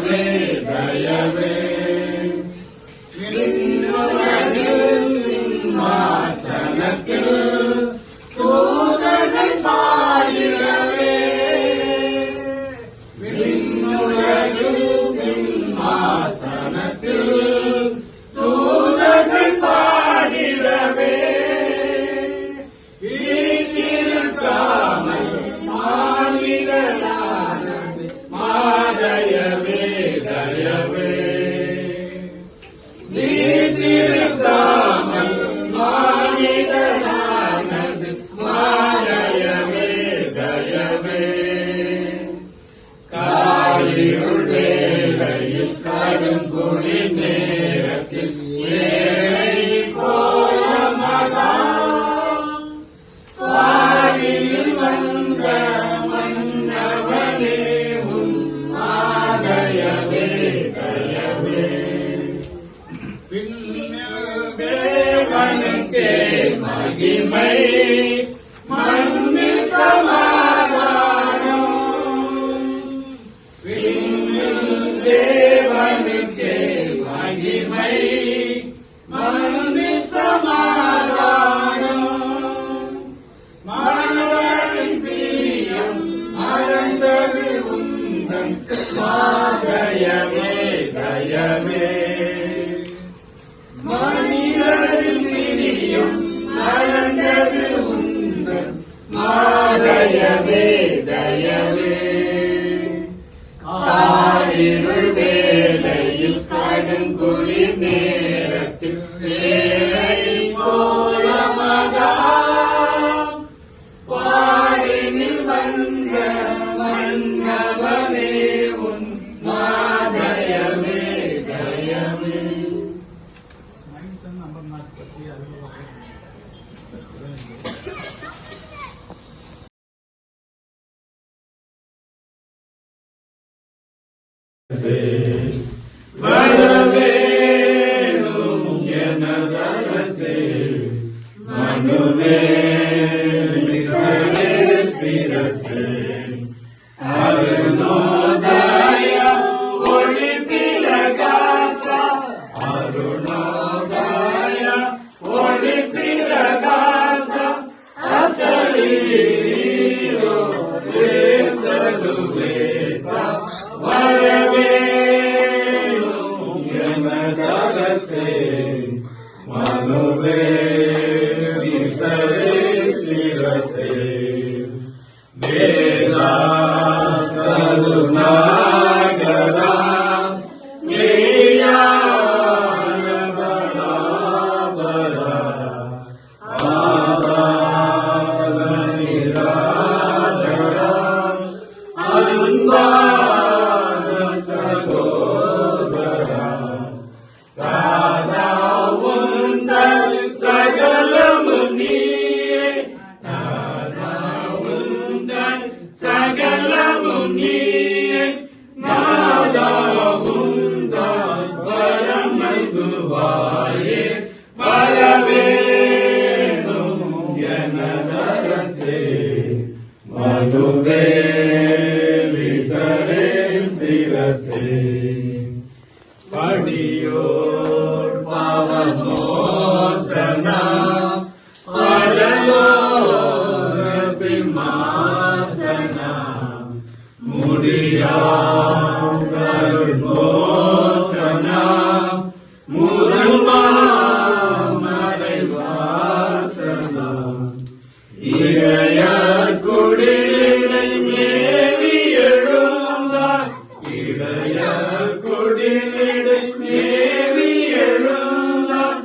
தயவே சிம்மாசனத்தில் தூதர்கள் பாடிடவே விண்ணுலகில் சிம்மாசனத்தில் தூதர்கள் பாடிடவே வீட்டிருக்காமல் மாநிலனானது மாதயவே தயவே வீட்டிருக்காமல் மாநிலனானது மாதயவே தயவே காலிருள் வேளையில் கடுங்குழி நேரத்தில் ஏழை கோலமதாம் வாரில் வந்த மன்னவனே உன் மாதயவே தயவே தேவனுக்கே மகிமை மண்ணில் சமாதானம் தேவனுக்கே மகிமை மண்ணில் சமாதானம் மாணவரின் பிரியம் மறந்தது உந்தன் மாதயவே தயவே மனிதரின் பிரியம் மறந்தது உந்தன் மாதயவே தயவே ஆரிருள் வேளையில் கடுங்குளிர் நேரத்தில் வேலை கோலமதாம் வாரினில் வந்த மன்னவனே உன் மாதயவே தயவே. வரவேணும் எனதரசே மனுவேல் இஸ்ரவேல் சிரசே அருணோதய ஒளி பிரகாச அருணோதய ஒளி பிரகாச அசரீரோ தேசலுவேச வரவேணும் எனதரசே மனுவேல் இஸ்ரவேல் சிரசே வேதா கருணாகரா மேயான பராபரா ஆதார நிராதரா அன்பான சகோதரா தாதா உந்தன் சகலமும் நீயே தாதா உந்தன் சகலமும் நீயே நாதா உந்தன் வரம் நல்குவாயே வரவேணும் எனதரசே மனுவேல் இஸ்ரவேல் சிரசே படியோர் பாவமோசனா பரலோக சிம்மாசனா முடியாம் கருணோசனா முதல் மறைவாசனா இளைய குடிலை மேவி எழுந்தார் இளைய குடிலை மேவி எழுந்தார்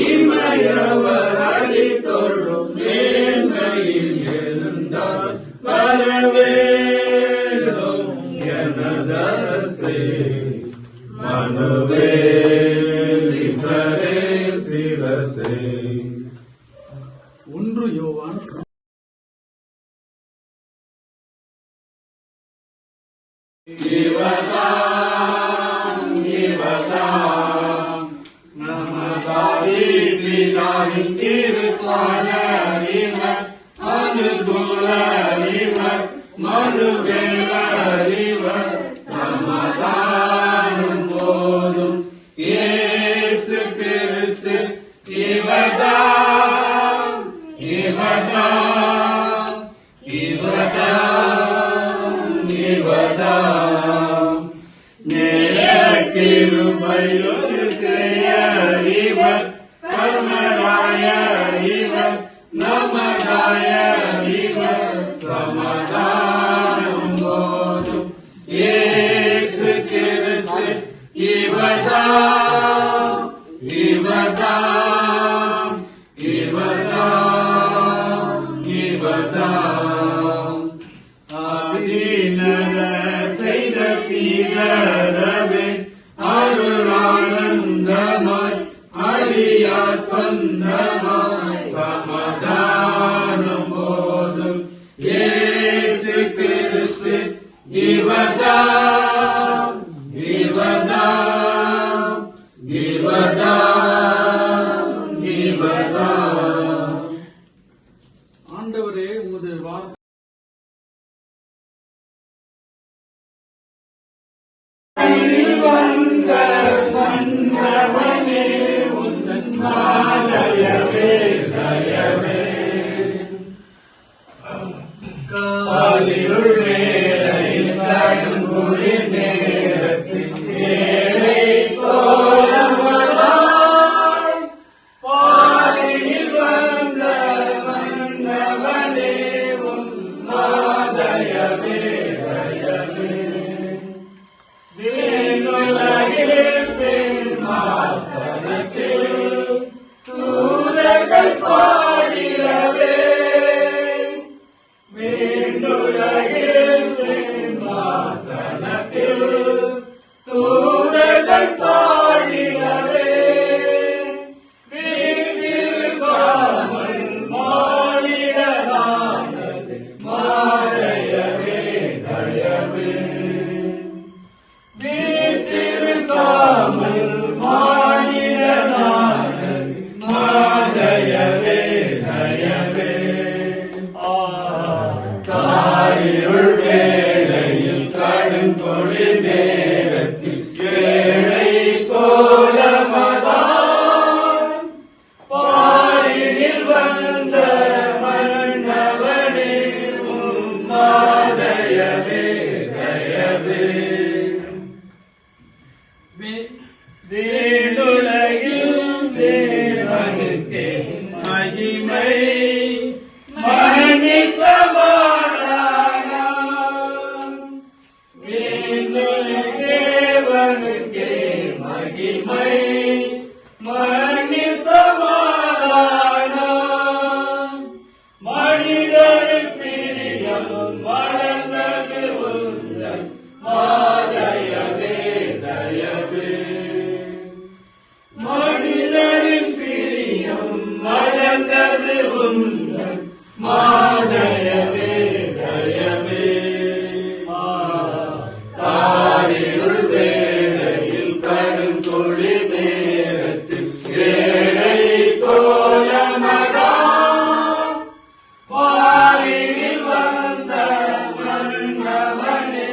இமயவர் அடி தொழும் மேன்மையில் எழுந்தார் வரவேணும் எனதரசே மனுவேல் இஸ்ரவேல் சிரசே. 1 யோவான் நமதாரி பிதாவின் திருப்பாளறிவர் அனுகூலறிவர் மனுவேலறிவர் சமாதான கிருபையுள் சேயறிவர் கர்மராயறிவர் நமதாயறிவர் சமாதானம் போதும் இயேசு கிறிஸ்து இவர்தாம் இவர்தாம் இவர்தாம் இவர்தாம் ஆதிநர செய்த தீரவே அருளானந்தமாய் அழியா சொந்தமாய் சமாதானம் போதும் இயேசு கிறிஸ்து இவர்தாம் இவர்தாம் இவர்தாம் இவர்தாம். ஆண்டவரே உமது வார்த்தை வந்தவனே உந்தன் மாதயவே தயவே காலிருள் வேளையில் கடுங்குளிர் நேரத்தில் ஏழை கோலமதாய் பாரியில் வந்த வந்தவனே உன் மாதயவே தயவே விண்ணுலகில் சிம்மாசனத்தில் தூதர்கள் பாடிடவே விண்ணுலகில் சிம்மாசனத்தில் தூதர்கள் பாடிடவே வீட்டிருக்காமல் மானிடனானது மாதயவே தயவே வீட்டிருக்காமல் மானிடனானது மாதயவே தயவே காரிருள் வேளையில் கடுங்கொளிர் நேரத்தில் ஏழை கோலமதாய் பாரினில் வந்த மன்னவனே உன் மாதயவே தயவே வீடுலகில் தேவனுக்கே மகிமை மணி சமாதானம் வீடுலகில் தேவனுக்கே மகிமை மணி சமாதானம் மனிதர் பிரியம் மலர்ந்தது உந்தன் மாதயவே தயவே மனிதரின் பிரியம் மலர்ந்தது உந்தன் மாதயவே தயவே காரிருள் வேளையில் கடுங்கொளிர் நேரத்தில் ஏழை கோலமதாய் பாரினில் வந்த மன்னவனே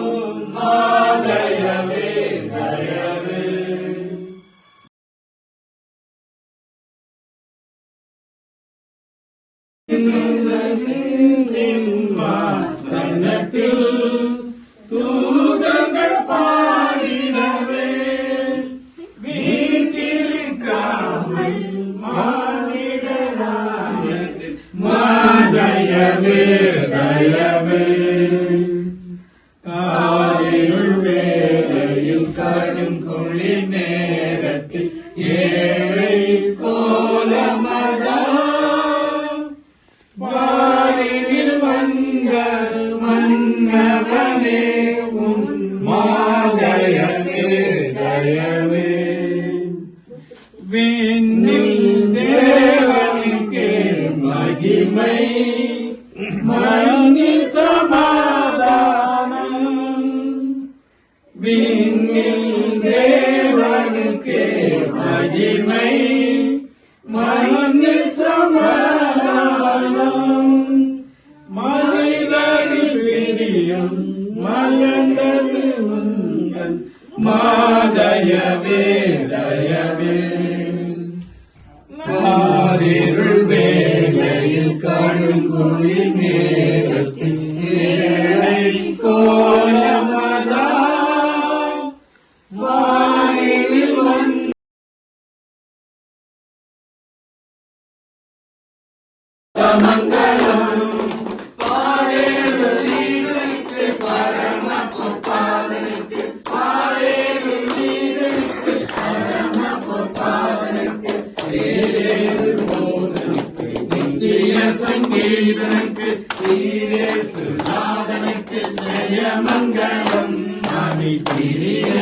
உன் மாதயவே தயவே சிம்மாசனத்தில் தூதர்கள் பாடிடவே வீட்டிருக்காமல் மானிடனானது மாதயவே தயவே காரிருள் வேளையில் கடுங்குளிர் நேரத்தில் ஏழை கோலமதாய் பாரினில் வந்த மன்னவனே உன் மாதயவே தயவே விண்ணில் தேவனுக்கே மகிமை மண்ணில் சமாதானம் விண்ணில் தேவனுக்கே மகிமை மண்ணில் சமாதானம் மனிதரில் பிரியம் மலர்ந்தது உந்தன் மாதயவே தயவே காரிருள் வேளையில் கடுங்குளிர் நேரத்தில் ஏழை கோலமதாய் மங்களம் பாரேறு நீதனுக்கு பரம பொற்பாதனுக்கு பாரேறு நீதனுக்கு பரம பொற்பாதனுக்கு சேரேறு போதனுக்கு நித்திய சங்கீதனுக்கு சீரேசு நாதனுக்கு ஜெய மங்களம் அதி பிரிய